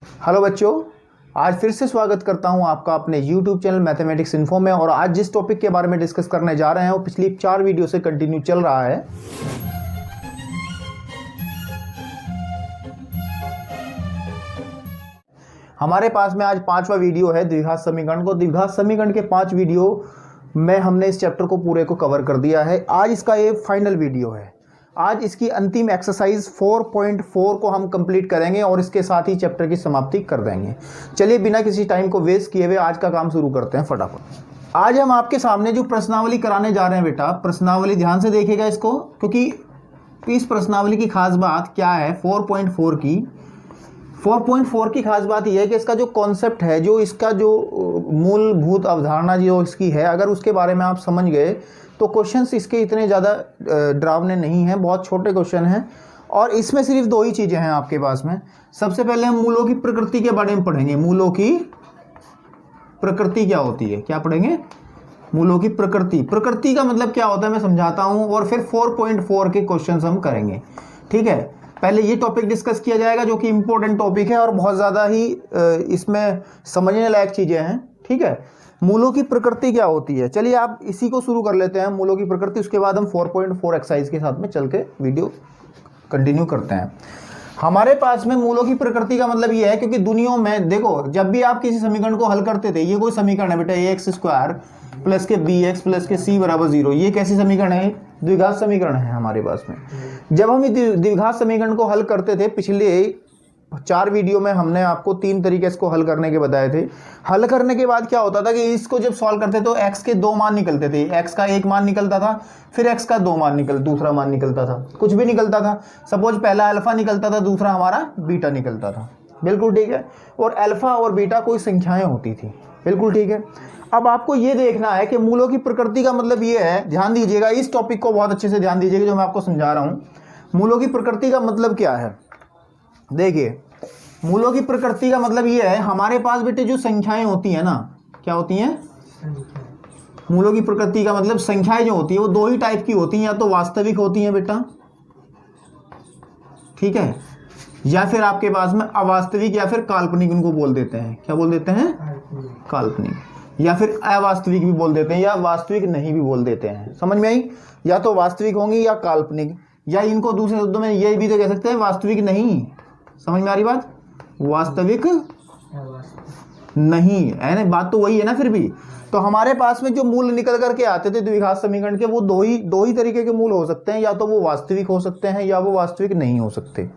Hello बच्चों, आज फिर से स्वागत करता हूं आपका अपने YouTube चैनल मैथमेटिक्स इन्फो में। और आज जिस टॉपिक के बारे में डिस्कस करने जा रहे हैं वो पिछली 4 वीडियो से कंटिन्यू चल रहा है। हमारे पास में आज 5वां वीडियो है द्विघात समीकरण को। द्विघात समीकरण के 5 वीडियो में हमने इस चैप्टर को पूरे को कवर कर दिया है। आज इसका ये फाइनल वीडियो है। आज इसकी अंतिम एक्सरसाइज 4.4 को हम कंप्लीट करेंगे और इसके साथ ही चैप्टर की समाप्ति कर देंगे। चलिए बिना किसी टाइम को वेस्ट किए हुए आज का काम शुरू करते हैं फटाफट। आज हम आपके सामने जो प्रश्नावली कराने जा रहे हैं बेटा, प्रश्नावली ध्यान से देखिएगा इसको, क्योंकि इस प्रश्नावली की खास बात क्या है 4.4 की। 4.4 की खास बात यह है कि इसका जो कॉन्सेप्ट है, जो इसका जो मूलभूत अवधारणा जो इसकी है, अगर उसके बारे में आप समझ गए तो क्वेश्चंस इसके इतने ज़्यादा डरावने नहीं हैं, बहुत छोटे क्वेश्चन हैं। और इसमें सिर्फ 2 ही चीज़ें हैं आपके पास में। सबसे पहले हम मूलों की प्रकृति के बारे में पढ़ेंगे। मूलों की प्रकृति क्या होती है, क्या पढ़ेंगे? मूलों की प्रकृति। प्रकृति का मतलब क्या होता है मैं समझाता हूँ, और फिर 4.4 के क्वेश्चन हम करेंगे। ठीक है, पहले ये टॉपिक डिस्कस किया जाएगा जो कि इम्पोर्टेंट टॉपिक है और बहुत ज़्यादा ही इसमें समझने लायक चीज़ें हैं। ठीक है, मूलों की प्रकृति क्या होती है, चलिए आप इसी को शुरू कर लेते हैं, मूलों की प्रकृति। उसके बाद हम 4.4 एक्सरसाइज के साथ में चल के वीडियो कंटिन्यू करते हैं। हमारे पास में मूलों की प्रकृति का मतलब ये है, क्योंकि दुनिया में देखो, जब भी आप किसी समीकरण को हल करते थे, ये कोई समीकरण है बेटा, ax² प्लस के bx प्लस के c बराबर 0, ये कैसी समीकरण है? द्विघात समीकरण है हमारे पास में। जब हम द्विघात समीकरण को हल करते थे, पिछले 4 वीडियो में हमने आपको 3 तरीके इसको हल करने के बताए थे। हल करने के बाद क्या होता था कि इसको जब सॉल्व करते तो x के 2 मान निकलते थे। x का 1 मान निकलता था, फिर x का 2 मान दूसरा मान निकलता था, कुछ भी निकलता था। सपोज पहला अल्फा निकलता था, दूसरा हमारा बीटा निकलता था। बिल्कुल ठीक है। और अल्फा और बीटा कोई संख्याएं होती थी। बिल्कुल ठीक है। अब आपको ये देखना है कि मूलों की प्रकृति का मतलब ये है, ध्यान दीजिएगा, इस टॉपिक को बहुत अच्छे से ध्यान दीजिएगा जो मैं आपको समझा रहा हूं। मूलों की प्रकृति का मतलब क्या है? देखिए, मूलों की प्रकृति का मतलब ये है, हमारे पास बेटे जो संख्याएं होती हैं ना, क्या होती हैं? मूलों की प्रकृति का मतलब संख्याएं जो होती है वो 2 ही टाइप की होती हैं, या तो वास्तविक होती हैं बेटा, ठीक है, या फिर आपके पास में अवास्तविक या फिर काल्पनिक उनको बोल देते हैं। क्या बोल देते हैं? काल्पनिक, या फिर अवास्तविक भी बोल देते हैं, या वास्तविक नहीं भी बोल देते हैं। समझ में आई? या तो वास्तविक होंगी या काल्पनिक, या इनको दूसरे शब्दों में ये भी तो कह सकते हैं वास्तविक नहीं। समझ में आ रही बात? वास्तविक नहीं है ना, बात तो वही है ना। फिर भी तो हमारे पास में जो मूल निकल करके आते थे द्विघात समीकरण के, वो दो ही तरीके के मूल हो सकते हैं, या तो वो वास्तविक हो सकते हैं या वो वास्तविक नहीं हो सकते,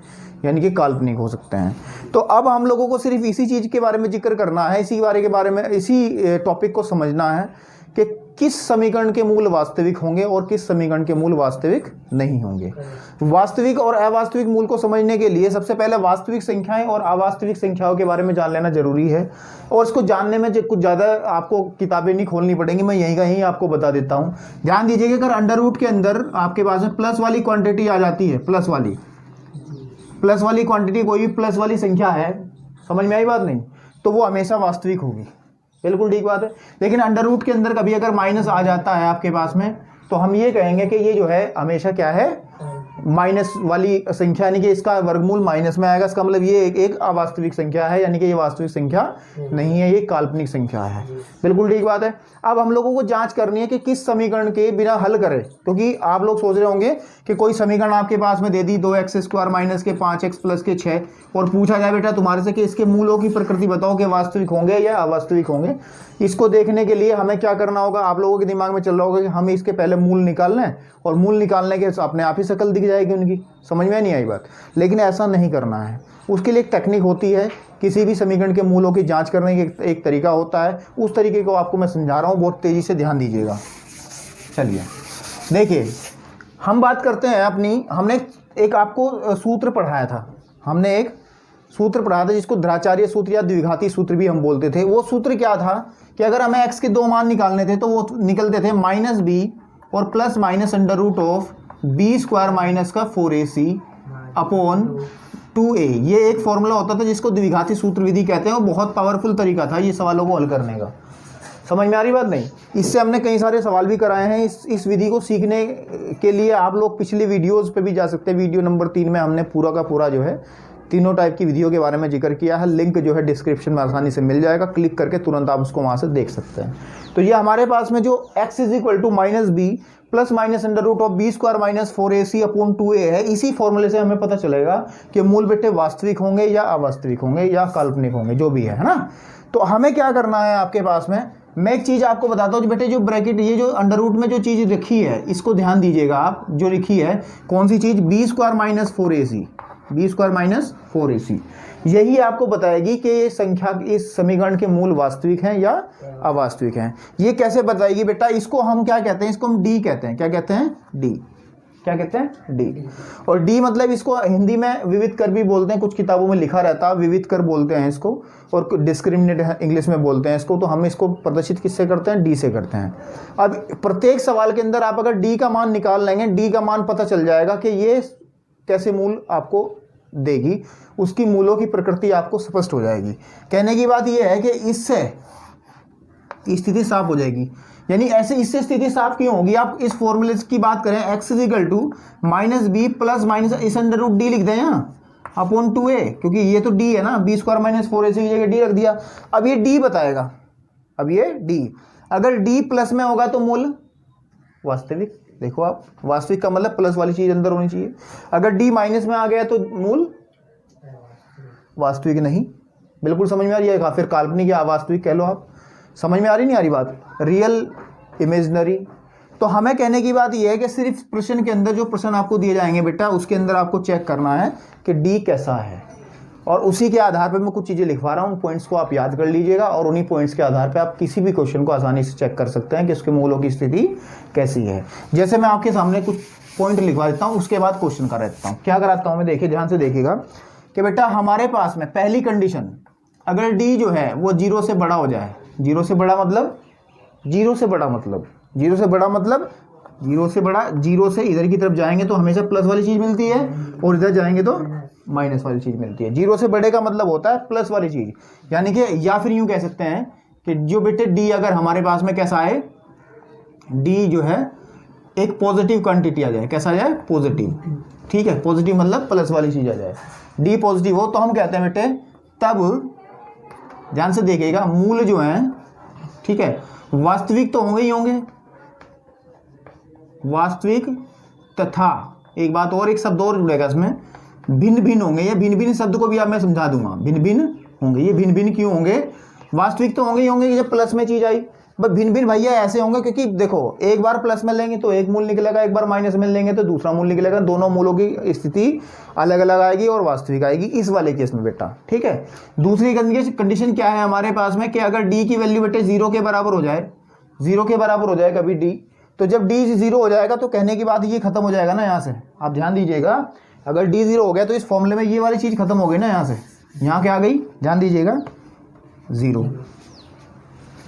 यानी कि काल्पनिक हो सकते हैं। तो अब हम लोगों को सिर्फ इसी चीज के बारे में जिक्र करना है, इसी टॉपिक को समझना है कि किस समीकरण के मूल वास्तविक होंगे और किस समीकरण के मूल वास्तविक नहीं होंगे। वास्तविक और अवास्तविक मूल को समझने के लिए सबसे पहले वास्तविक संख्याएं और अवास्तविक संख्याओं के बारे में जान लेना जरूरी है। और इसको जानने में कुछ ज़्यादा आपको किताबें नहीं खोलनी पड़ेंगी, मैं यहीं का ही आपको बता देता हूँ। ध्यान दीजिएगा, अगर अंडर रूट के अंदर आपके पास में प्लस वाली क्वांटिटी आ जाती है, प्लस वाली क्वांटिटी, कोई भी प्लस वाली संख्या है, समझ में आई बात नहीं, तो वो हमेशा वास्तविक होगी। बिल्कुल ठीक बात है। लेकिन अंडर रूट के अंदर कभी अगर माइनस आ जाता है आपके पास में, तो हम ये कहेंगे कि ये जो है हमेशा क्या है? माइनस वाली संख्या, यानी कि इसका वर्गमूल माइनस में आएगा। इसका मतलब ये एक अवास्तविक संख्या है, यानी कि ये वास्तविक संख्या नहीं है, ये काल्पनिक संख्या है। बिल्कुल ठीक बात है। अब हम लोगों को जांच करनी है कि किस समीकरण के बिना हल करें, क्योंकि आप लोग सोच रहे होंगे कि कोई समीकरण आपके पास में दे दी 2x² माइनस के 5x प्लस के 6, और पूछा जाए बेटा तुम्हारे से कि इसके मूलों की प्रकृति बताओ कि वास्तविक होंगे या अवास्तविक होंगे। इसको देखने के लिए हमें क्या करना होगा? आप लोगों के दिमाग में चल रहा होगा कि हमें इसके पहले मूल निकालना है, और मूल निकालने के अपने आप ही शक्ल दिख जाएगी उनकी। समझ में नहीं आई बात? लेकिन ऐसा नहीं करना है। उसके लिए एक टेक्निक होती है, किसी भी समीकरण के मूलों की जांच करने का एक तरीका होता है। उस तरीके को आपको मैं समझा रहा हूँ, बहुत तेजी से ध्यान दीजिएगा। चलिए देखिए, हम बात करते हैं हमने एक आपको सूत्र पढ़ाया था, जिसको द्विघाचार्य सूत्र या द्विघाती सूत्र भी हम बोलते थे। वो सूत्र क्या था कि अगर हमें x के 2 मान निकालने थे तो वो निकलते थे -b और plus minus under root of b² minus का 4ac अपॉन 2a। ये एक फॉर्मूला होता था जिसको द्विघाती सूत्र विधि कहते हैं, और बहुत पावरफुल तरीका था ये सवालों को हल करने का। समझ में आ रही बात नहीं? इससे हमने कई सारे सवाल भी कराए हैं। इस विधि को सीखने के लिए आप लोग पिछली वीडियोस पे भी जा सकते हैं। वीडियो नंबर 3 में हमने पूरा का पूरा जो है तीनों टाइप की विधियों के बारे में जिक्र किया है। लिंक जो है डिस्क्रिप्शन में आसानी से मिल जाएगा, क्लिक करके तुरंत आप उसको वहाँ से देख सकते हैं। तो ये हमारे पास में जो x = -b plus minus under root of B square minus 4ac upon 2a है, इसी फॉर्मूले से हमें पता चलेगा कि मूल बेटे वास्तविक होंगे या अवास्तविक होंगे या काल्पनिक होंगे, जो भी है ना। तो हमें क्या करना है आपके पास में, मैं एक चीज़ आपको बताता हूँ बेटे, जो ब्रैकेट ये जो अंडर रूट में जो चीज़ लिखी है इसको ध्यान दीजिएगा आप, जो लिखी है कौन सी चीज़, B square minus 4ac, B square minus 4ac, यही आपको बताएगी कि ये संख्या इस समीकरण के मूल वास्तविक हैं या अवास्तविक हैं। ये कैसे बताएगी बेटा, इसको हम क्या कहते हैं, इसको हम डी कहते हैं। क्या कहते हैं, डी। क्या कहते हैं, डी। और डी मतलब इसको हिंदी में विविध कर भी बोलते हैं, कुछ किताबों में लिखा रहता है विविध कर बोलते हैं इसको, और डिस्क्रिमिनेट इंग्लिश में बोलते हैं इसको। तो हम इसको प्रदर्शित किससे करते हैं, डी से करते हैं। अब प्रत्येक सवाल के अंदर आप अगर डी का मान निकाल लेंगे, डी का मान पता चल जाएगा कि ये कैसे मूल आपको देगी, उसकी मूलों की प्रकृति आपको स्पष्ट हो जाएगी। कहने की बात यह है कि इससे स्थिति साफ हो जाएगी। यानी ऐसे इससे स्थिति साफ क्यों होगी, आप इस फॉर्मूले की बात करें, x = -b प्लस माइनस इस अंडर रूट डी लिख दें यहाँ अपॉन 2a, क्योंकि ये तो d है ना, b स्क्वायर माइनस 4ac की जगह d रख दिया। अब ये d बताएगा, अब ये d, अगर d प्लस में होगा तो मूल वास्तविक। देखो आप, वास्तविक का मतलब प्लस वाली चीज अंदर होनी चाहिए। अगर d माइनस में आ गया तो मूल वास्तविक नहीं। बिल्कुल समझ में आ रही है, फिर काल्पनिक या अवास्तविक कह लो आप। समझ में आ रही नहीं आ रही बात, रियल इमेजिनरी। तो हमें कहने की बात यह है कि सिर्फ प्रश्न के अंदर जो प्रश्न आपको दिए जाएंगे बेटा, उसके अंदर आपको चेक करना है कि डी कैसा है, और उसी के आधार पर मैं कुछ चीज़ें लिखवा रहा हूँ, उन पॉइंट्स को आप याद कर लीजिएगा, और उन्हीं पॉइंट्स के आधार पर आप किसी भी क्वेश्चन को आसानी से चेक कर सकते हैं कि उसके मूलों की स्थिति कैसी है। जैसे मैं आपके सामने कुछ पॉइंट लिखवा देता हूँ, उसके बाद क्वेश्चन करा देता हूँ। क्या कराता हूँ मैं, देखिए ध्यान से देखिएगा कि बेटा हमारे पास में पहली कंडीशन, अगर डी जो है वो 0 से बड़ा हो जाए, 0 से बड़ा मतलब 0 से बड़ा मतलब 0 से बड़ा मतलब 0 से बड़ा, 0 से इधर की तरफ जाएंगे तो हमेशा प्लस वाली चीज़ मिलती है, और इधर जाएंगे तो माइनस वाली चीज़ मिलती है। 0 से बड़े का मतलब होता है प्लस वाली चीज़, यानी कि या फिर यूँ कह सकते हैं कि जो बेटे डी अगर हमारे पास में कैसा है, डी जो है एक पॉजिटिव क्वांटिटी आ जाए, कैसा आ जाए, पॉजिटिव। ठीक है, पॉजिटिव मतलब प्लस वाली चीज़ आ जाए, डी पॉजिटिव हो तो हम कहते हैं बेटे, तब ध्यान से देखिएगा मूल जो है, ठीक है, वास्तविक तो होंगे ही होंगे, वास्तविक तथा एक बात और, एक शब्द और जुड़ेगा इसमें, भिन्न भिन्न होंगे। ये भिन्न भिन्न शब्द को भी आप मैं समझा दूंगा, भिन्न भिन्न होंगे। ये भिन्न भिन्न क्यों होंगे, वास्तविक तो होंगे ही होंगे, जब प्लस में चीज आई, बट भिन्न भिन्न भैया ऐसे होंगे क्योंकि देखो एक बार प्लस में लेंगे तो एक मूल निकलेगा, एक बार माइनस में लेंगे तो दूसरा मूल निकलेगा, दोनों मूलों की स्थिति अलग अलग आएगी और वास्तविक आएगी इस वाले केस में बेटा। ठीक है, दूसरी कंडीशन क्या है हमारे पास में कि अगर डी की वैल्यू बेटे 0 के बराबर हो जाए, 0 के बराबर हो जाए कभी डी, तो जब डी 0 हो जाएगा तो कहने की बात ये खत्म हो जाएगा ना, यहाँ से आप ध्यान दीजिएगा, अगर डी 0 हो गया तो इस फॉर्मूले में ये वाली चीज खत्म हो गई ना, यहाँ से यहाँ क्या आ गई, ध्यान दीजिएगा 0।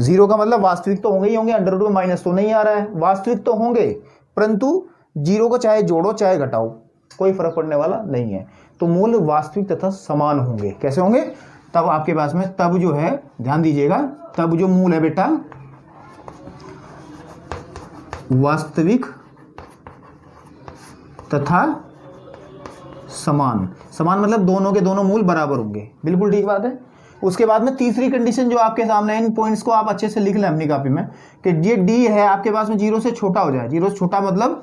0 का मतलब वास्तविक तो होंगे ही होंगे, अंडर रूट में माइनस तो नहीं आ रहा है, वास्तविक तो होंगे, परंतु 0 को चाहे जोड़ो चाहे घटाओ कोई फर्क पड़ने वाला नहीं है। तो मूल वास्तविक तथा समान होंगे। कैसे होंगे, तब आपके पास में तब जो है, ध्यान दीजिएगा, तब जो मूल है बेटा वास्तविक तथा समान, समान मतलब दोनों के दोनों मूल बराबर होंगे। बिल्कुल ठीक बात है। उसके बाद में तीसरी कंडीशन जो आपके सामने, इन पॉइंट्स को आप अच्छे से लिख लें अपनी कॉपी में, कि ये डी है आपके पास में 0 से छोटा हो जाए, 0 से छोटा मतलब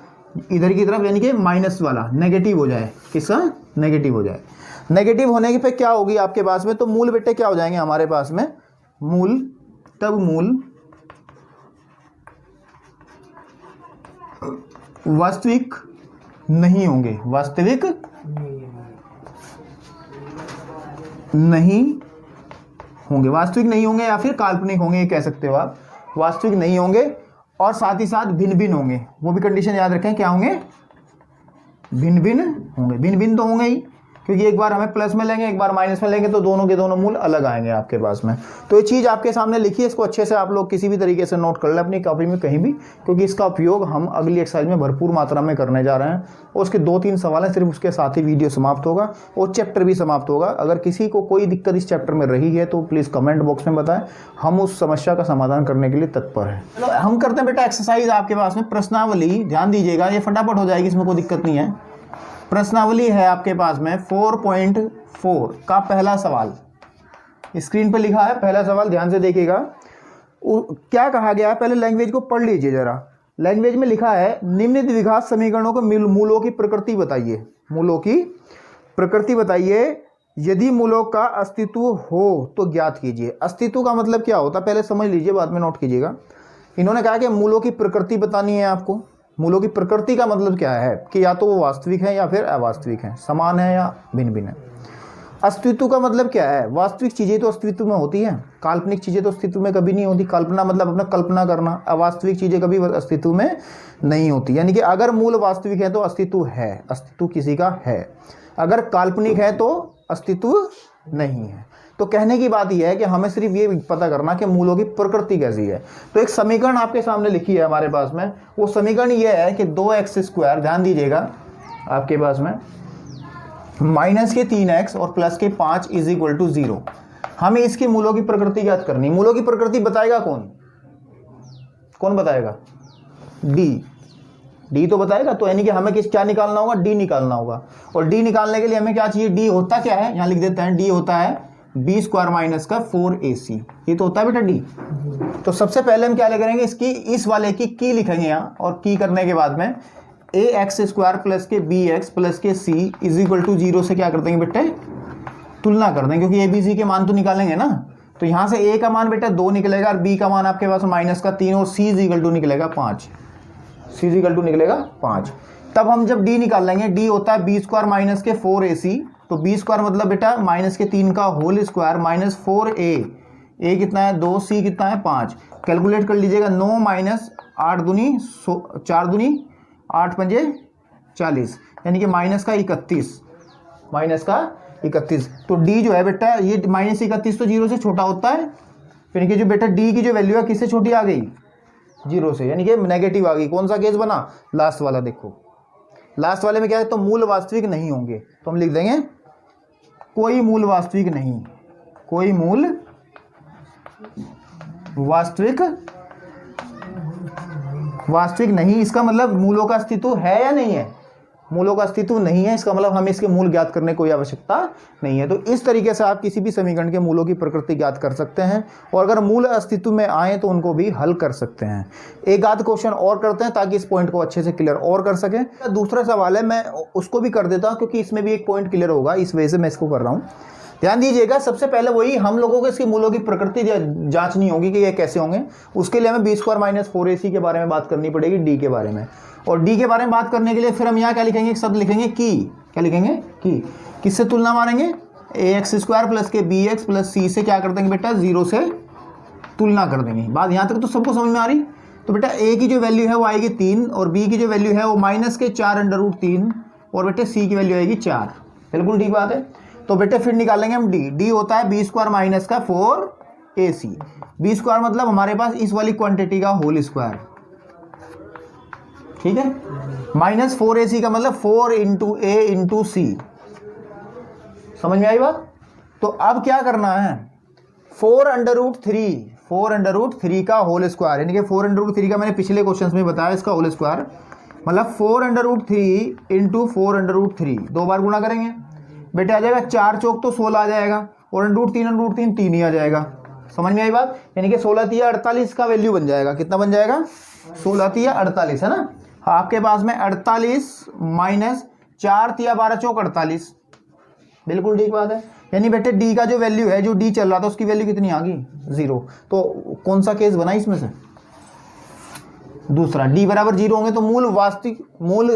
इधर की तरफ, यानी कि माइनस वाला नेगेटिव हो जाए। किसका, नेगेटिव हो जाए। नेगेटिव होने के पे क्या होगी आपके पास में, तो मूल बेटे क्या हो जाएंगे हमारे पास में, मूल तब मूल वास्तविक नहीं होंगे, वास्तविक नहीं होंगे, वास्तविक नहीं होंगे या फिर काल्पनिक होंगे, ये कह सकते हो आप। वास्तविक नहीं होंगे और साथ ही साथ भिन्न भिन्न होंगे, वो भी कंडीशन याद रखें, क्या होंगे, भिन्न भिन्न होंगे। भिन्न भिन्न तो होंगे ही, क्योंकि एक बार हमें प्लस में लेंगे एक बार माइनस में लेंगे तो दोनों के दोनों मूल अलग आएंगे आपके पास में। तो ये चीज़ आपके सामने लिखी है, इसको अच्छे से आप लोग किसी भी तरीके से नोट कर लें अपनी कॉपी में कहीं भी, क्योंकि इसका उपयोग हम अगली एक्सरसाइज में भरपूर मात्रा में करने जा रहे हैं। और उसके 2-3 सवाल हैं, सिर्फ उसके साथ ही वीडियो समाप्त होगा और चैप्टर भी समाप्त होगा। अगर किसी को कोई दिक्कत इस चैप्टर में रही है तो प्लीज़ कमेंट बॉक्स में बताएं, हम उस समस्या का समाधान करने के लिए तत्पर हैं। चलो हम करते हैं बेटा एक्सरसाइज आपके पास में, प्रश्नावली। ध्यान दीजिएगा, ये फटाफट हो जाएगी, इसमें कोई दिक्कत नहीं है। प्रश्नावली है आपके पास में 4 का पहला सवाल स्क्रीन पर लिखा है। पहला सवाल ध्यान से देखिएगा। क्या कहा गया है, पहले लैंग्वेज को पढ़ लीजिए जरा। लैंग्वेज में लिखा है निम्न द्विघात समीकरणों के मूलों की प्रकृति बताइए। मूलों की प्रकृति बताइए। यदि मूलों का अस्तित्व हो तो ज्ञात कीजिए। अस्तित्व का मतलब क्या होता है पहले समझ लीजिए, बाद में नोट कीजिएगा। इन्होंने कहा कि मूलों की प्रकृति बतानी है आपको। मूलों की प्रकृति का मतलब क्या है कि या तो वो वास्तविक है या फिर अवास्तविक है, समान है या भिन्न भिन्न है। अस्तित्व का मतलब क्या है, वास्तविक चीज़ें तो अस्तित्व में होती हैं, काल्पनिक चीज़ें तो अस्तित्व में कभी नहीं होती। कल्पना मतलब अपना कल्पना करना, अवास्तविक चीज़ें कभी अस्तित्व में नहीं होती। यानी कि अगर मूल वास्तविक है तो अस्तित्व है, अस्तित्व किसी का है। अगर काल्पनिक है तो अस्तित्व नहीं है। तो कहने की बात यह है कि हमें सिर्फ ये पता करना कि मूलों की प्रकृति कैसी है। तो एक समीकरण आपके सामने लिखी है हमारे पास में। वो समीकरण ये है कि 2x², ध्यान दीजिएगा आपके पास में, माइनस के 3x और प्लस के 5 = 0। हमें इसके मूलों की प्रकृति ज्ञात करनी। मूलों की प्रकृति बताएगा कौन, कौन बताएगा? डी तो बताएगा। तो यानी कि हमें क्या निकालना होगा, डी निकालना होगा। और डी निकालने के लिए हमें क्या चाहिए, डी होता क्या है, यहाँ लिख देते हैं। डी होता है b² माइनस का 4ac। ये तो होता है बेटा डी। तो सबसे पहले हम क्या करेंगे, इसकी इस वाले की लिखेंगे यहाँ, और की करने के बाद में ax² प्लस के bx प्लस के c = 0 से क्या कर देंगे बेटे, तुलना कर देंगे, क्योंकि abc के मान तो निकालेंगे ना। तो यहाँ से a का मान बेटा 2 निकलेगा और b का मान आपके पास माइनस का 3 और c = निकलेगा 5। c = निकलेगा 5। तब हम जब d निकाल लेंगे, d होता है b² माइनस के 4ac। तो b² मतलब बेटा माइनस के 3 का whole square minus 4a। a कितना है 2, c कितना है 5। कैलकुलेट कर लीजिएगा। 9 माइनस 8 दूनी 4 दूनी 8 पंजे 40, यानी कि माइनस का 31, माइनस का 31। तो d जो है बेटा ये माइनस 31 तो 0 से छोटा होता है। फिर कि जो बेटा d की जो वैल्यू है किससे छोटी आ गई, 0 से, यानी कि नेगेटिव आ गई। कौन सा केस बना, लास्ट वाला। देखो लास्ट वाले में क्या है, तो मूल वास्तविक नहीं होंगे। तो हम लिख देंगे कोई मूल वास्तविक नहीं, कोई मूल वास्तविक नहीं। इसका मतलब मूलों का अस्तित्व है या नहीं है, मूलों का अस्तित्व नहीं है। इसका मतलब हमें इसके मूल ज्ञात करने की कोई आवश्यकता नहीं है। तो इस तरीके से आप किसी भी समीकरण के मूलों की प्रकृति ज्ञात कर सकते हैं, और अगर मूल अस्तित्व में आए तो उनको भी हल कर सकते हैं। एक आध क्वेश्चन और करते हैं ताकि इस पॉइंट को अच्छे से क्लियर और कर सकें। दूसरा सवाल है, मैं उसको भी कर देता हूँ क्योंकि इसमें भी एक पॉइंट क्लियर होगा, इस वजह से मैं इसको कर रहा हूँ। ध्यान दीजिएगा। सबसे पहले वही हम लोगों को इसके मूलों की प्रकृति जांचनी होगी कि ये कैसे होंगे। उसके लिए हमें b² माइनस 4ac के बारे में बात करनी पड़ेगी, डी के बारे में। और डी के बारे में बात करने के लिए फिर हम यहाँ क्या लिखेंगे, एक शब्द लिखेंगे की। क्या लिखेंगे, की। किससे तुलना मारेंगे, ax² प्लस के bx प्लस c से क्या कर देंगे बेटा, 0 से तुलना कर देंगे। बात यहाँ तक तो सबको समझ में आ रही। तो बेटा a की जो वैल्यू है वो आएगी 3, और b की जो वैल्यू है वो माइनस के 4√3, और बेटे c की वैल्यू आएगी 4। बिल्कुल ठीक बात है। तो बेटे फिर निकालेंगे हम डी होता है b² माइनस का 4ac। b² मतलब हमारे पास इस वाली क्वांटिटी का होल स्क्वायर, ठीक है। माइनस 4ac का मतलब 4 × a × c। समझ में आई बात। तो अब क्या करना है, 4√3 का होल स्क्वायर, यानी कि 4√3 का मैंने पिछले क्वेश्चन में बताया, इसका होल स्क्वायर मतलब 4√3 × 4√3, 2 बार गुणा करेंगे बेटे, आ जाएगा 4 चौक तो 16 आ जाएगा, और √3 3 ही आ जाएगा। समझ में आई बात। यानी कि 16 × 48 का वैल्यू बन जाएगा। कितना बन जाएगा, 16 × 48 है ना। आपके पास में 48 माइनस 4 × 12 चौक 48। बिल्कुल ठीक बात है। यानी बेटे डी का जो वैल्यू है, जो डी चल रहा था उसकी वैल्यू कितनी आ गई, 0। तो कौन सा केस बना इसमें से, दूसरा। डी बराबर 0 होंगे तो मूल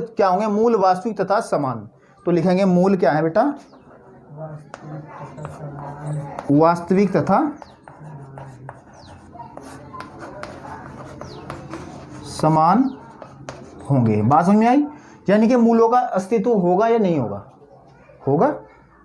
क्या होंगे, मूल वास्तविक तथा समान। तो लिखेंगे मूल क्या है बेटा, वास्तविक तथा समान होंगे। बात समझ में आई। यानी कि मूलों का अस्तित्व होगा या नहीं होगा, होगा।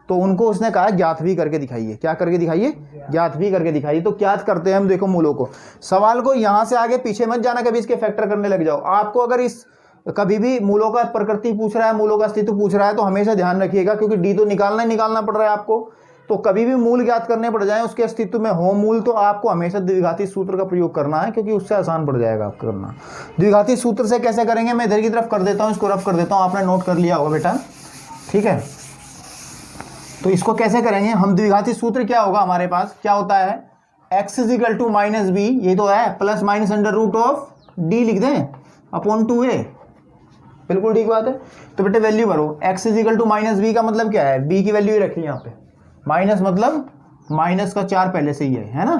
तो उनको उसने कहा ज्ञात भी करके दिखाइए। क्या करके दिखाइए, ज्ञात भी करके दिखाइए। तो क्या करते हैं हम, देखो मूलों को, सवाल को यहां से आगे पीछे मत जाना, कभी इसके फैक्टर करने लग जाओ। आपको अगर इस कभी भी मूलों का प्रकृति पूछ रहा है, मूलों का अस्तित्व पूछ रहा है, तो हमेशा ध्यान रखिएगा, क्योंकि डी तो निकालना ही निकालना पड़ रहा है आपको। तो कभी भी मूल ज्ञात करने पड़ जाए, उसके अस्तित्व में हो मूल, तो आपको हमेशा द्विघाती सूत्र का प्रयोग करना है, क्योंकि उससे आसान पड़ जाएगा आपको करना। द्विघाती सूत्र से कैसे करेंगे, मैं इधर की तरफ कर देता हूँ, इसको रफ कर देता हूँ, आपने नोट कर लिया होगा बेटा, ठीक है। तो इसको कैसे करेंगे हम? द्विघाती सूत्र क्या होगा हमारे पास, क्या होता है, x is equal to minus B, ये तो है, plus minus under root of D लिख दें अपॉन 2a। बिल्कुल ठीक बात है। तो बेटे वैल्यू भरो, x is equal to minus B का मतलब क्या है, b की वैल्यू ही रखी यहाँ पे, माइनस मतलब माइनस का 4 पहले से ही है ना,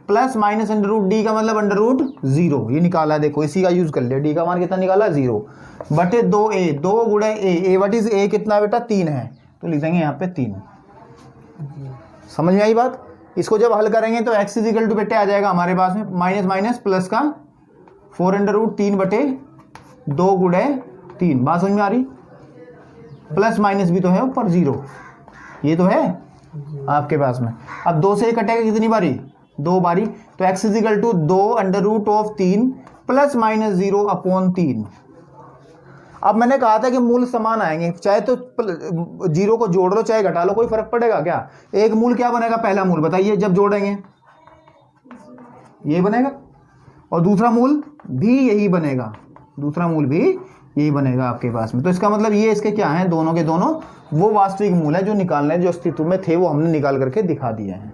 plus minus under root D का मतलब अंडर रूट 0, ये निकाला है, देखो इसी का यूज कर लिया, डी का मान कितना निकाला 0 बटे 2a, 2 गुणे a वट इज a कितना बेटा 3 है, तो लिख देंगे यहाँ पे 3। समझ में आई बात? इसको जब हल करेंगे तो x इजिकल टू बेटे आ जाएगा हमारे पास में माइनस माइनस प्लस का 4 अंडर रूट 3 बटे 2 गुणे 3। बात समझ में आ रही? प्लस माइनस भी तो है ऊपर 0, ये तो है आपके पास में। अब 2 से कटेगा कितनी बारी, 2 बारी, तो x is equal to 2 under root of 3 plus minus 0 upon 3। अब मैंने कहा था कि मूल समान आएंगे, चाहे तो 0 को जोड़ लो चाहे घटा लो, कोई फर्क पड़ेगा क्या? एक मूल क्या बनेगा, पहला मूल बताइए जब जोड़ेंगे, ये बनेगा, और दूसरा मूल भी यही बनेगा, दूसरा मूल भी यही बनेगा आपके पास में। तो इसका मतलब ये इसके क्या हैं, दोनों के दोनों वो वास्तविक मूल है जो निकालने, जो अस्तित्व में थे वो हमने निकाल करके दिखा दिए हैं।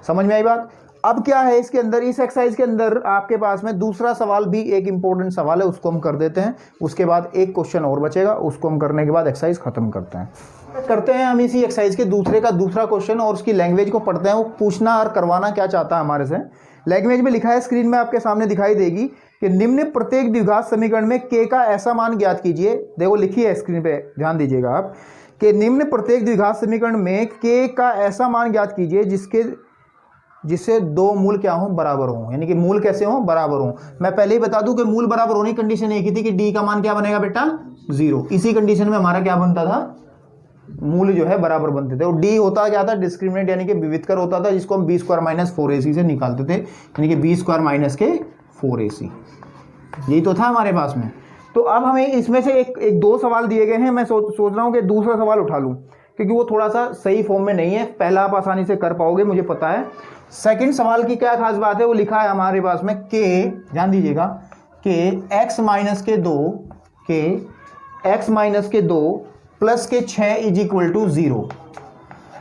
समझ में आई बात? अब क्या है इसके अंदर, इस एक्सरसाइज के अंदर आपके पास में दूसरा सवाल भी एक इंपॉर्टेंट सवाल है, उसको हम कर देते हैं, उसके बाद एक क्वेश्चन और बचेगा, उसको हम करने के बाद एक्सरसाइज खत्म करते हैं हम इसी एक्सरसाइज के दूसरे का दूसरा क्वेश्चन, और उसकी लैंग्वेज को पढ़ते हैं, वो पूछना और करवाना क्या चाहता है हमारे से। लैंग्वेज में लिखा है, स्क्रीन में आपके सामने दिखाई देगी कि निम्न प्रत्येक द्विघात समीकरण में k का ऐसा मान ज्ञात कीजिए। देखो लिखी है स्क्रीन पे, ध्यान दीजिएगा आप, कि निम्न प्रत्येक द्विघात समीकरण में k का ऐसा मान ज्ञात कीजिए जिससे दो मूल क्या हों, बराबर हों, यानी कि मूल कैसे हों, बराबर हों। मैं पहले ही बता दूं कि मूल बराबर होने की कंडीशन एक ही थी कि d का मान क्या बनेगा बेटा 0। इसी कंडीशन में हमारा क्या बनता था, मूल जो है बराबर बनते थे, और d होता क्या था, डिस्क्रिमिनेंट यानी कि विविधकर होता था, जिसको हम b स्क्वायर माइनस 4ac से निकालते थे, यानी कि b स्क्वायर माइनस के 4ac, यही तो था हमारे पास में। तो अब हमें इसमें से एक दो सवाल दिए गए हैं, मैं सोच रहा हूँ कि दूसरा सवाल उठा लूँ, क्योंकि वो थोड़ा सा सही फॉर्म में नहीं है, पहला आप आसानी से कर पाओगे मुझे पता है। सेकंड सवाल की क्या खास बात है, वो लिखा है हमारे पास में k, ध्यान दीजिएगा, k x माइनस के 2 प्लस के 6 इज इक्वल टू 0।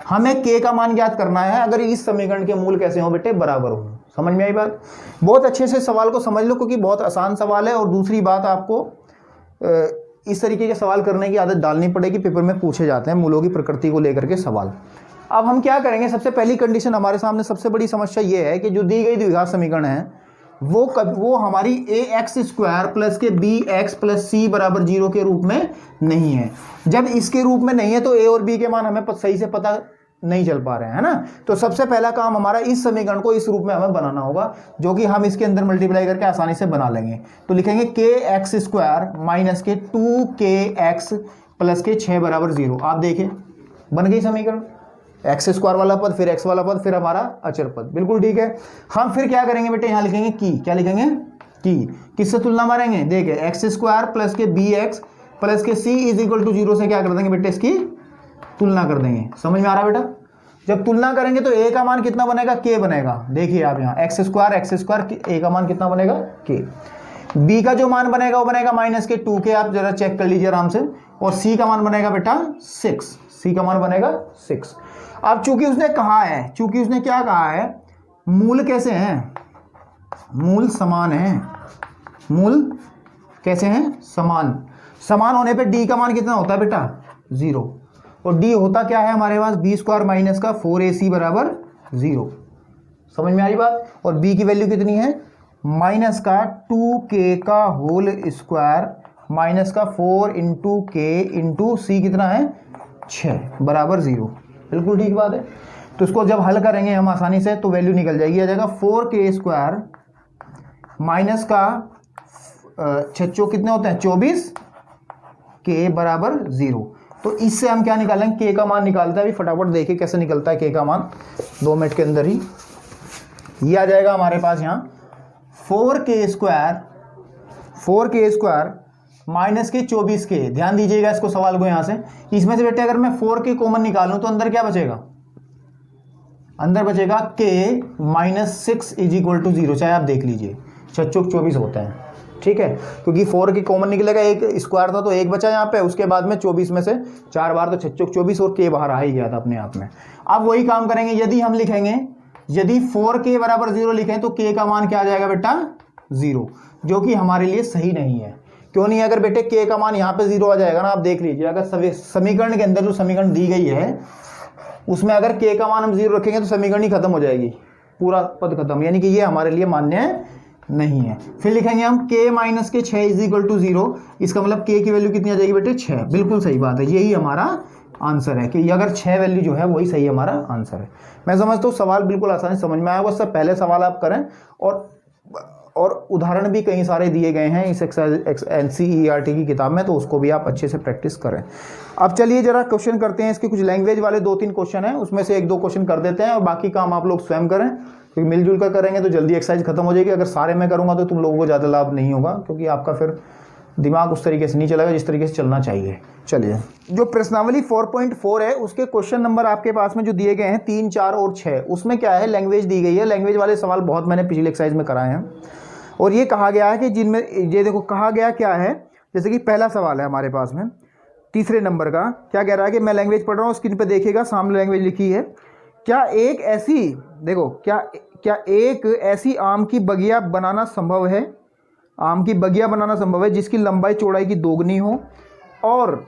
हमें k का मान ज्ञात करना है अगर इस समीकरण के मूल कैसे हो बेटे, बराबर हो। समझ में आई बात? बहुत अच्छे से सवाल को समझ लो, क्योंकि बहुत आसान सवाल है, और दूसरी बात आपको इस तरीके के सवाल करने की आदत डालनी पड़ेगी, पेपर में पूछे जाते हैं मूलों की प्रकृति को लेकर के सवाल। अब हम क्या करेंगे, सबसे पहली कंडीशन हमारे सामने सबसे बड़ी समस्या ये है कि जो दी गई द्विघात समीकरण है वो हमारी ax स्क्वायर प्लस के bx प्लस c बराबर 0 के रूप में नहीं है। जब इसके रूप में नहीं है तो a और b के मान हमें सही से पता नहीं चल पा रहे हैं, है ना। तो सबसे पहला काम हमारा इस समीकरण को इस रूप में हमें बनाना होगा, जो कि हम इसके अंदर मल्टीप्लाई करके आसानी से बना लेंगे। तो लिखेंगे kx स्क्वायर माइनस के 2kx प्लस के 6 बराबर 0। आप देखें बन गई समीकरण, एक्स स्क्वायर वाला पद, फिर एक्स वाला पद, फिर हमारा अचर पद, बिल्कुल ठीक है। हम फिर क्या करेंगे बेटे, यहाँ लिखेंगे की, क्या लिखेंगे की, किससे तुलना मारेंगे, देखिए एक्स स्क्वायर प्लस के बी एक्स प्लस के सी इज इक्वल टू 0 से क्या कर देंगे बेटे, इसकी तुलना कर देंगे। समझ में आ रहा है बेटा? जब तुलना करेंगे तो ए का मान कितना बनेगा, के बनेगा। देखिए आप यहाँ एक्स स्क्वायर ए का मान कितना बनेगा, के। बी का जो मान बनेगा वो बनेगा माइनस के 2 के, आप जरा चेक कर लीजिए आराम से। और सी का मान बनेगा बेटा 6, सी का मान बनेगा 6। अब चूंकि उसने कहा है, चूंकि उसने क्या कहा है, मूल कैसे हैं, मूल समान हैं, मूल कैसे हैं, समान। समान होने पे डी का मान कितना होता है बेटा 0, और डी होता क्या है हमारे पास, बी स्क्वायर माइनस का 4ac बराबर 0। समझ में आ रही बात? और बी की वैल्यू कितनी है, माइनस का 2k का होल स्क्वायर माइनस का 4 इंटू के इंटू सी कितना है 6 बराबर 0। बिल्कुल ठीक बात है। तो इसको जब हल करेंगे हम आसानी से तो वैल्यू निकल जाएगी, आ जाएगा 4k स्क्वायर माइनस का 6 कितने होते हैं 24 k बराबर 0। तो इससे हम क्या निकालेंगे, k का मान निकालता है, अभी फटाफट देखिए कैसे निकलता है k का मान, 2 मिनट के अंदर ही। ये आ जाएगा हमारे पास यहाँ 4k स्क्वायर माइनस के 24k। ध्यान दीजिएगा इसको, सवाल को यहाँ से, इसमें से बेटे अगर मैं 4k कॉमन निकालूं तो अंदर क्या बचेगा, अंदर बचेगा k minus 6 is equal to 0। चाहे आप देख लीजिए 6 24 होता है, ठीक है, क्योंकि 4 की कॉमन निकलेगा, एक स्क्वायर था तो एक बचा यहाँ पे, उसके बाद में 24 में से 4 बार तो 6 चौक 24 और k बाहर आ ही गया था अपने आप में। अब वही काम करेंगे, यदि हम लिखेंगे, यदि 4k बराबर 0 लिखें तो k का मान क्या आ जाएगा बेटा 0, जो कि हमारे लिए सही नहीं है। क्यों नहीं है? अगर बेटे k का मान यहाँ पे 0 आ जाएगा ना, आप देख लीजिए, अगर समीकरण के अंदर जो समीकरण दी गई है उसमें अगर k का मान हम 0 रखेंगे तो समीकरण ही खत्म हो जाएगी, पूरा पद खत्म, यानी कि ये हमारे लिए मान्य नहीं है। फिर लिखेंगे हम k माइनस के 6 इज इक्वल टू 0, इसका मतलब k की वैल्यू कितनी आ जाएगी बेटे 6। बिल्कुल सही बात है, यही हमारा आंसर है कि अगर 6 वैल्यू जो है वही सही हमारा आंसर है। मैं समझता हूँ सवाल बिल्कुल आसानी समझ में आया होगा। उससे पहले सवाल आप करें और उदाहरण भी कई सारे दिए गए हैं इस NCERT की किताब में, तो उसको भी आप अच्छे से प्रैक्टिस करें। अब चलिए जरा क्वेश्चन करते हैं, इसके कुछ लैंग्वेज वाले 2-3 क्वेश्चन हैं, उसमें से 1-2 क्वेश्चन कर देते हैं और बाकी काम आप लोग स्वयं करें, क्योंकि मिलजुल कर करेंगे तो जल्दी एक्सरसाइज खत्म हो जाएगी। अगर सारे मैं करूँगा तो तुम लोगों को ज़्यादा लाभ नहीं होगा, क्योंकि आपका फिर दिमाग उस तरीके से नहीं चलेगा जिस तरीके से चलना चाहिए। चलिए, जो प्रश्नावली 4.4 है उसके क्वेश्चन नंबर आपके पास में जो दिए गए हैं 3, 4 और 6, उसमें क्या है, लैंग्वेज दी गई है। लैंग्वेज वाले सवाल बहुत मैंने पिछली एक्सरसाइज में कराए हैं, और ये कहा गया है कि जिनमें ये देखो कहा गया क्या है, जैसे कि पहला सवाल है हमारे पास में 3 नंबर का, क्या कह रहा है कि मैं लैंग्वेज पढ़ रहा हूँ, स्क्रीन पे देखिएगा, सामने लैंग्वेज लिखी है। क्या एक ऐसी, देखो क्या एक ऐसी आम की बगिया बनाना संभव है, आम की बगिया बनाना संभव है जिसकी लंबाई चौड़ाई की दोगुनी हो और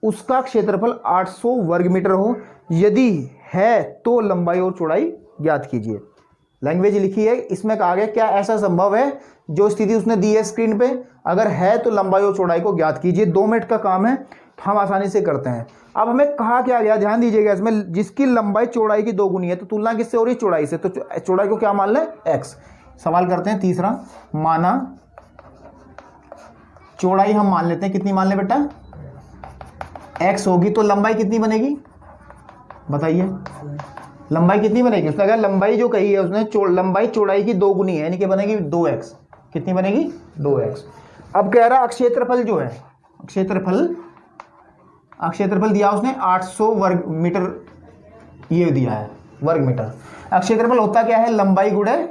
उसका क्षेत्रफल 800 वर्ग मीटर हो, यदि है तो लंबाई और चौड़ाई ज्ञात कीजिए। लैंग्वेज लिखी है, इसमें कहा गया क्या ऐसा संभव है, जो स्थिति उसने दी है स्क्रीन पे, अगर है तो लंबाई और चौड़ाई को ज्ञात कीजिए। 2 मिनट का काम है, हम आसानी से करते हैं। अब हमें कहा क्या गया, ध्यान दीजिएगा, इसमें जिसकी लंबाई चौड़ाई की दोगुनी है, तो तुलना किससे हो रही है, चौड़ाई से, तो चौड़ाई को क्या मान लें, x। सवाल करते हैं तीसरा, माना चौड़ाई हम मान लेते हैं, कितनी मान लें बेटा, x होगी, तो लंबाई कितनी बनेगी बताइए, लंबाई कितनी बनेगी, उसने कहा लंबाई जो कही है उसने लंबाई चौड़ाई की दोगुनी है, यानी कि बनेगी 2x। कितनी बनेगी 2x। अब कह रहा क्षेत्रफल जो है, क्षेत्रफल दिया उसने 800 वर्ग मीटर, ये दिया है वर्ग मीटर। क्षेत्रफल होता क्या है, लंबाई गुणे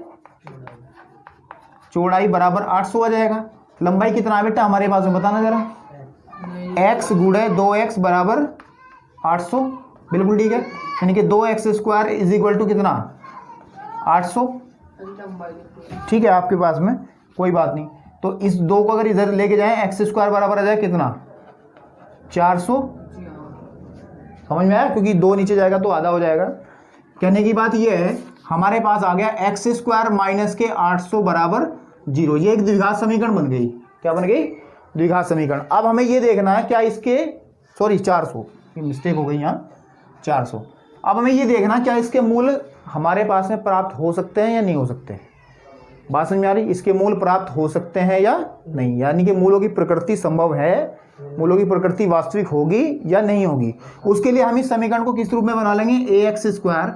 चौड़ाई बराबर 800 आ जाएगा। लंबाई कितना है बेटा हमारे पास में, बताना जरा, x गुणे 2x बराबर 800, बिल्कुल ठीक है, यानी कि 2x square is equal to कितना 800, ठीक है आपके पास में, कोई बात नहीं। तो इस 2 को अगर इधर लेके जाएं, x स्क्वायर बराबर आ जाए कितना 400, समझ में आया, क्योंकि 2 नीचे जाएगा तो आधा हो जाएगा। कहने की बात यह है, हमारे पास आ गया x स्क्वायर माइनस के 800 बराबर 0, ये एक द्विघात समीकरण बन गई। क्या बन गई, द्विघात समीकरण। अब हमें ये देखना है क्या इसके, सॉरी 400, मिस्टेक हो गई यहाँ 400। अब हमें ये देखना क्या इसके मूल हमारे पास में प्राप्त हो सकते हैं या नहीं हो सकते, बात समझ में आ रही, इसके मूल प्राप्त हो सकते हैं या नहीं, यानी कि मूलों की प्रकृति संभव है, मूलों की प्रकृति वास्तविक होगी या नहीं होगी। उसके लिए हम इस समीकरण को किस रूप में बना लेंगे, ax स्क्वायर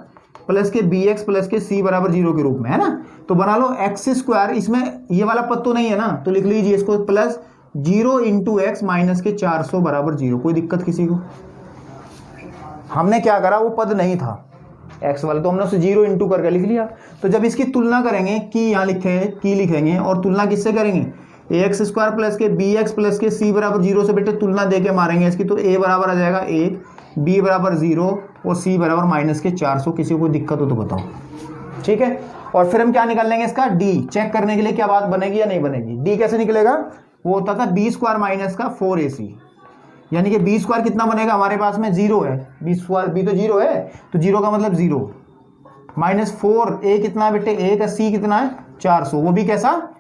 प्लस के bx प्लस के c बराबर 0 के रूप में, है ना। तो बना लो x स्क्वायर, इसमें ये वाला पद तो नहीं है ना, तो लिख लीजिए इसको प्लस 0 इंटू एक्स माइनस के 400 बराबर 0। कोई दिक्कत किसी को, हमने क्या करा, वो पद नहीं था x वाला, तो हमने उसे 0 इंटू करके लिख लिया। तो जब इसकी तुलना करेंगे, की यहाँ लिखेंगे और तुलना किससे करेंगे, ax स्क्वायर प्लस के bx प्लस के c बराबर 0 से बेटे तुलना दे के मारेंगे इसकी, तो a बराबर आ जाएगा 1, b बराबर 0 और c बराबर माइनस के 400। किसी को कोई दिक्कत हो तो बताओ, ठीक है। और फिर हम क्या निकाल लेंगे इसका d, चेक करने के लिए क्या बात बनेगी या नहीं बनेगी। d कैसे निकलेगा, वो होता था b स्क्वायर माइनस का 4ac, यानी कि b स्क्वायर कितना बनेगा हमारे पास में 0 है, b स्क्वायर b तो 0 है, तो 0 का मतलब 0 माइनस 4, a कितना है बेटे 1 है, c कितना है 400, वो भी कैसा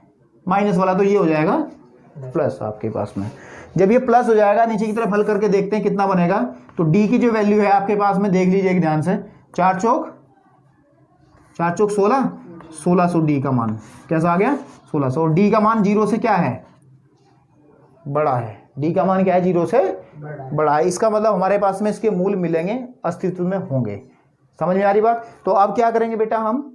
माइनस वाला, तो ये हो जाएगा प्लस आपके पास में। जब ये प्लस हो जाएगा, नीचे की तरफ हल करके देखते हैं कितना बनेगा। तो d की जो वैल्यू है आपके पास में देख लीजिए एक ध्यान से, 4 चौक 16, 1600 d का मान कैसा आ गया 1600, और d का मान 0 से क्या है, बड़ा है। d का मान क्या है, 0 से बड़ा है। इसका मतलब हमारे पास में इसके मूल मिलेंगे, अस्तित्व में होंगे। समझ में आ रही बात। तो अब क्या करेंगे बेटा, हम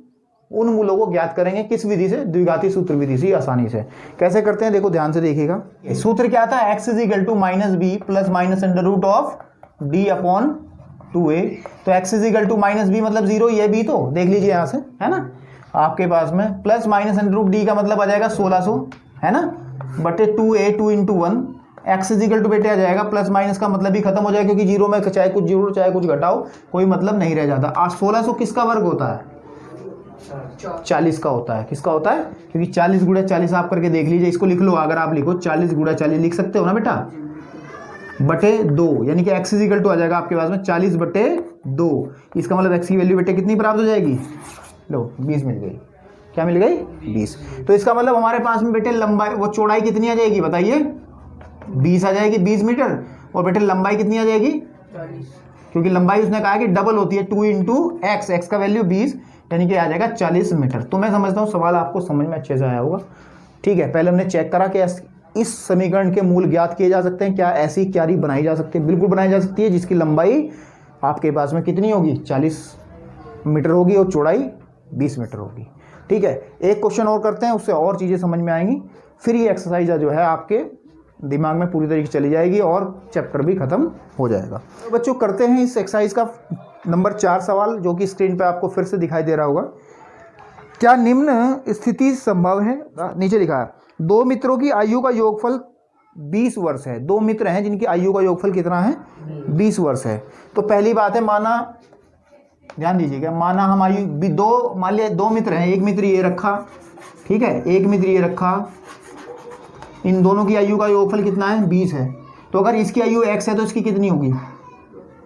उन मूलों को ज्ञात करेंगे किस विधि से, द्विघाती सूत्र विधि से आसानी से। कैसे करते हैं देखो ध्यान से देखिएगा। सूत्र क्या था, x is equal to minus B plus minus under root of D upon 2a। तो x is equal to minus B मतलब 0, ये b तो देख लीजिए यहाँ से, है ना आपके पास में, plus minus under root D का मतलब आ जाएगा 1600, है ना। बटे 2a 2 into 1 x is equal to बेटे आ जाएगा प्लस माइनस का मतलब ही खत्म हो जाएगा, क्योंकि जीरो में चाहे कुछ जोड़ो चाहे कुछ घटाओ कोई मतलब नहीं रह जाता। आज 1600 किसका वर्ग होता है? 40 का होता है। किसका होता है? क्योंकि 40 गुणा 40 आप करके देख लीजिए, इसको लिख लो। अगर आप लिखो 40 गुणा 40 लिख सकते हो ना बेटा, बटे 2, यानी कि एक्स इजिकल टू आ जाएगा आपके पास में 40 बटे 2। इसका मतलब एक्स की वैल्यू बेटे कितनी प्राप्त हो जाएगी? लो 20 मिल गई। क्या मिल गई? 20। तो इसका मतलब हमारे पास में बेटे लंबाई वो चौड़ाई कितनी आ जाएगी बताइए? 20 आ जाएगी, 20 मीटर। और बेटे लंबाई कितनी आ जाएगी? 40, क्योंकि लंबाई उसने कहा कि डबल होती है 2 इंटू एक्स, एक्स का वैल्यू 20 यानी कि आ जाएगा 40 मीटर। तो मैं समझता हूँ सवाल आपको समझ में अच्छे से आया होगा। ठीक है, पहले हमने चेक करा कि इस समीकरण के मूल ज्ञात किए जा सकते हैं, क्या ऐसी क्यारी बनाई जा सकती है? बिल्कुल बनाई जा सकती है, जिसकी लंबाई आपके पास में कितनी होगी? 40 मीटर होगी और चौड़ाई 20 मीटर होगी। ठीक है, एक क्वेश्चन और करते हैं, उससे और चीज़ें समझ में आएंगी। फिर ये एक्सरसाइज जो है आपके दिमाग में पूरी तरीके से चली जाएगी और चैप्टर भी खत्म हो जाएगा। तो बच्चों करते हैं इस एक्सरसाइज का नंबर 4 सवाल, जो कि स्क्रीन पे आपको फिर से दिखाई दे रहा होगा। क्या निम्न स्थिति संभव है? नीचे लिखा है 2 मित्रों की आयु का योगफल 20 वर्ष है। 2 मित्र हैं जिनकी आयु का योगफल कितना है? 20 वर्ष है। तो पहली बात है, माना, ध्यान दीजिएगा, माना हम आयु मान लिया 2 मित्र हैं, एक मित्र ये रखा, ठीक है, एक मित्र ये रखा, इन दोनों की आयु का योगफल कितना है? 20 है। तो अगर इसकी आयु x है तो इसकी कितनी होगी?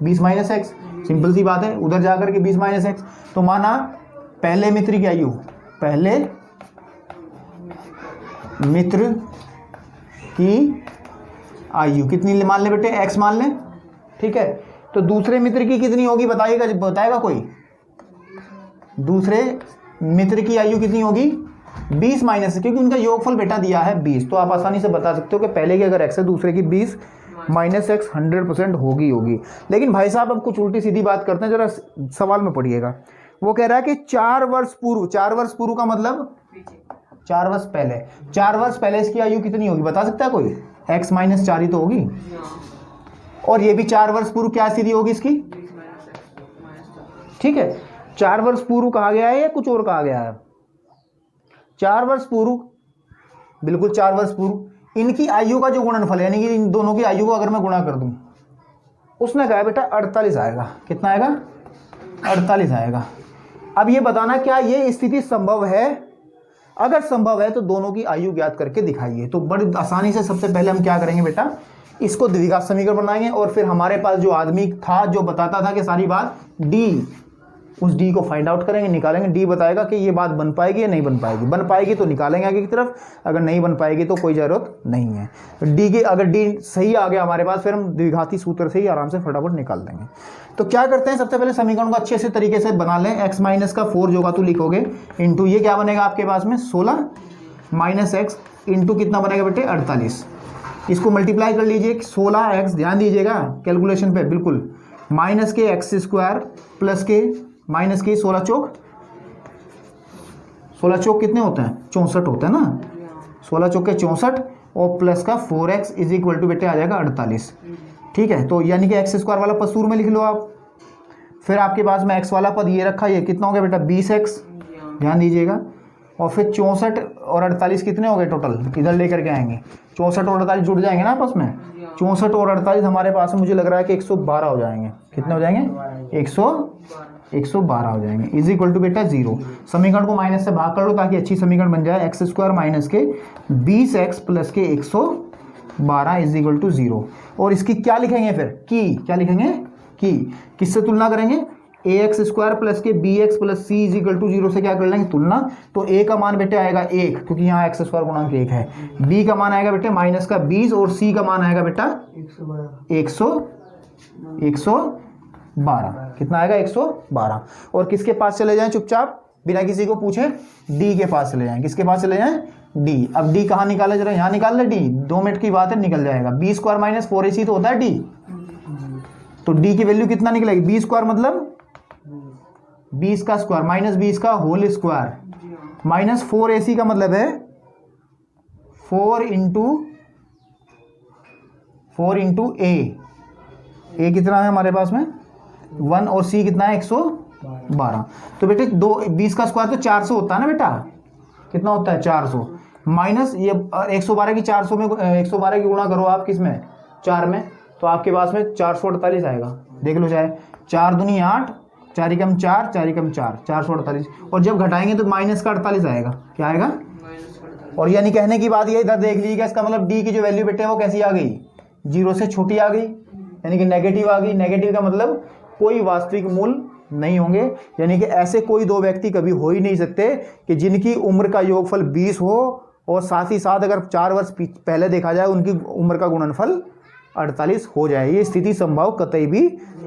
20 माइनस एक्स। सिंपल सी बात है, उधर जाकर के 20 माइनस एक्स। तो माना पहले मित्र की आयु, पहले मित्र की आयु कितनी मान ले बेटे? x मान ले, ठीक है। तो दूसरे मित्र की कितनी होगी बताइएगा, बताएगा कोई? दूसरे मित्र की आयु कितनी होगी? 20 माइनस, क्योंकि उनका योगफल बेटा दिया है 20, तो आप आसानी से बता सकते हो कि पहले की अगर x है दूसरे की 20 माइनस एक्स 100% होगी। लेकिन भाई साहब अब कुछ उल्टी सीधी बात करते हैं, जरा सवाल में पढ़िएगा। वो कह रहा है कि 4 वर्ष पूर्व, 4 वर्ष पूर्व का मतलब 4 वर्ष पहले, 4 वर्ष पहले इसकी आयु कितनी होगी बता सकता है कोई? x माइनस 4 ही तो होगी। और ये भी 4 वर्ष पूर्व क्या स्थिति होगी इसकी? ठीक है, 4 वर्ष पूर्व कहा गया है या कुछ और कहा गया है? 4 वर्ष पूर्व, बिल्कुल 4 वर्ष पूर्व। इनकी आयु का जो गुणनफल है, यानी कि इन दोनों की आयु को अगर मैं गुणा कर दूं, उसने कहा बेटा 48 आएगा। कितना आएगा? 48 आएगा। अब ये बताना क्या ये स्थिति संभव है? अगर संभव है तो दोनों की आयु ज्ञात करके दिखाइए। तो बड़ी आसानी से सबसे पहले हम क्या करेंगे बेटा, इसको द्विघात समीकरण बनाएंगे और फिर हमारे पास जो आदमी था जो बताता था कि सारी बात डी, उस डी को फाइंड आउट करेंगे, निकालेंगे। डी बताएगा कि ये बात बन पाएगी या नहीं बन पाएगी। बन पाएगी तो निकालेंगे आगे की तरफ, अगर नहीं बन पाएगी तो कोई जरूरत नहीं है। डी के अगर डी सही आ गया हमारे पास, फिर हम द्विघाती सूत्र से ही आराम से फटाफट निकाल देंगे। तो क्या करते हैं, सबसे पहले समीकरण को अच्छे से तरीके से बना लें। एक्स माइनस का 4 जो का तू लिखोगे इंटू ये क्या बनेगा आपके पास में 16 माइनस एक्स इंटू कितना बनेगा बेटे 48। इसको मल्टीप्लाई कर लीजिए 16x, ध्यान दीजिएगा कैलकुलेशन पे बिल्कुल, माइनस के एक्स स्क्वायर प्लस के माइनस के 16 चौक कितने होते हैं? 64 होते हैं ना। 16 चौक के 64 और प्लस का 4x इज इक्वल टू बेटे आ जाएगा 48। ठीक है, तो यानी कि एक्स स्क्वायर वाला पद सूत्र में लिख लो आप। फिर आपके पास में एक्स वाला पद ये रखा, ये कितना हो गया बेटा 20x, ध्यान दीजिएगा। और फिर 64 और 48 कितने हो गए टोटल, इधर लेकर के आएंगे। 64 और 48 जुड़ जाएंगे ना आपस में। 64 और 48 हमारे पास में मुझे लग रहा है कि 112 हो जाएंगे। कितने हो जाएंगे? 112 हो जाएंगे। इज इक्वल टू बेटा 0। समीकरण को माइनस से भाग कर लो ताकि अच्छी समीकरण बन जाए। एक्स स्क्वायर माइनस के 20x प्लस के 112 इज इक्वल टू 0। और इसकी क्या लिखेंगे फिर? की क्या लिखेंगे? की किससे तुलना करेंगे? ax स्क्वायर प्लस के bx plus c is equal to 0 से क्या कर लेंगे तुलना। तो a का मान बेटे आएगा 1, क्योंकि यहाँ एक्स स्क्वायर गुणांक 1 है। b का मान आएगा बेटे माइनस का 20 और c का मान आएगा बेटा 112। कितना आएगा? 112। और किसके पास चले जाएं चुपचाप बिना किसी को पूछे? d के पास चले जाएं। किसके पास चले जाएं? d। अब d कहाँ निकाले, जरा यहाँ निकाल ले। d 2 मिनट की बात है, निकल जाएगा। b स्क्वायर माइनस 4ac तो होता है d। तो d की वैल्यू कितना निकलेगी? b स्क्वायर मतलब 20 का स्क्वायर माइनस 20 का होल स्क्वायर माइनस 4ac का मतलब है 4 इंटू a कितना है हमारे पास में 1 और c कितना है 112। तो बेटे 20 का स्क्वायर तो 400 होता है ना बेटा। कितना होता है? 400। माइनस ये 112 की 400 में 112 की गुणा करो आप किस में 4 में, तो आपके पास में 448 आएगा। देख लो चाहे 4 दूनी 8, 4 एकम 4, 4 एकम 4, 448। और जब घटाएंगे तो माइनस का 48 आएगा। क्या आएगा? और यानी कहने की बात ये इधर देख लीजिएगा, इसका मतलब डी की जो वैल्यू बेटे वो कैसी आ गई, 0 से छोटी आ गई, यानी कि नेगेटिव आ गई। नेगेटिव का मतलब कोई वास्तविक मूल नहीं होंगे, यानी कि ऐसे कोई दो व्यक्ति कभी हो ही नहीं सकते कि जिनकी उम्र का योगफल 20 हो और साथ ही साथ अगर 4 वर्ष पहले देखा जाए उनकी उम्र का गुणनफल 48 हो जाए। ये स्थिति संभव कतई भी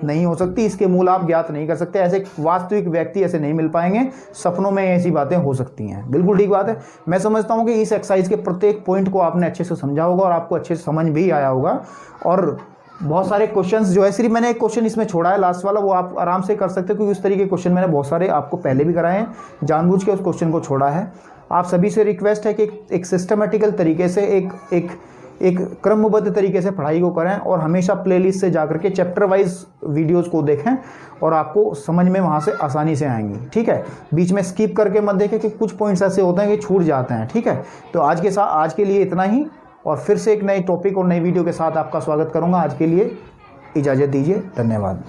नहीं हो सकती, इसके मूल आप ज्ञात नहीं कर सकते। ऐसे वास्तविक व्यक्ति ऐसे नहीं मिल पाएंगे, सपनों में ऐसी बातें हो सकती हैं। बिल्कुल ठीक बात है। मैं समझता हूँ कि इस एक्सरसाइज के प्रत्येक पॉइंट को आपने अच्छे से समझा होगा और आपको अच्छे से समझ भी आया होगा। और बहुत सारे क्वेश्चंस जो है, सिर्फ मैंने एक क्वेश्चन इसमें छोड़ा है लास्ट वाला, वो आप आराम से कर सकते हो क्योंकि उस तरीके के क्वेश्चन मैंने बहुत सारे आपको पहले भी कराए हैं, जानबूझ के उस क्वेश्चन को छोड़ा है। आप सभी से रिक्वेस्ट है कि एक सिस्टमेटिकल तरीके से एक क्रमबद्ध तरीके से पढ़ाई को करें और हमेशा प्लेलिस्ट से जाकर के चैप्टर वाइज वीडियोस को देखें और आपको समझ में वहाँ से आसानी से आएंगी। ठीक है, बीच में स्किप करके मत देखें कि कुछ पॉइंट्स ऐसे होते हैं कि छूट जाते हैं। ठीक है, तो आज के लिए इतना ही, और फिर से एक नए टॉपिक और नई वीडियो के साथ आपका स्वागत करूँगा। आज के लिए इजाज़त दीजिए, धन्यवाद।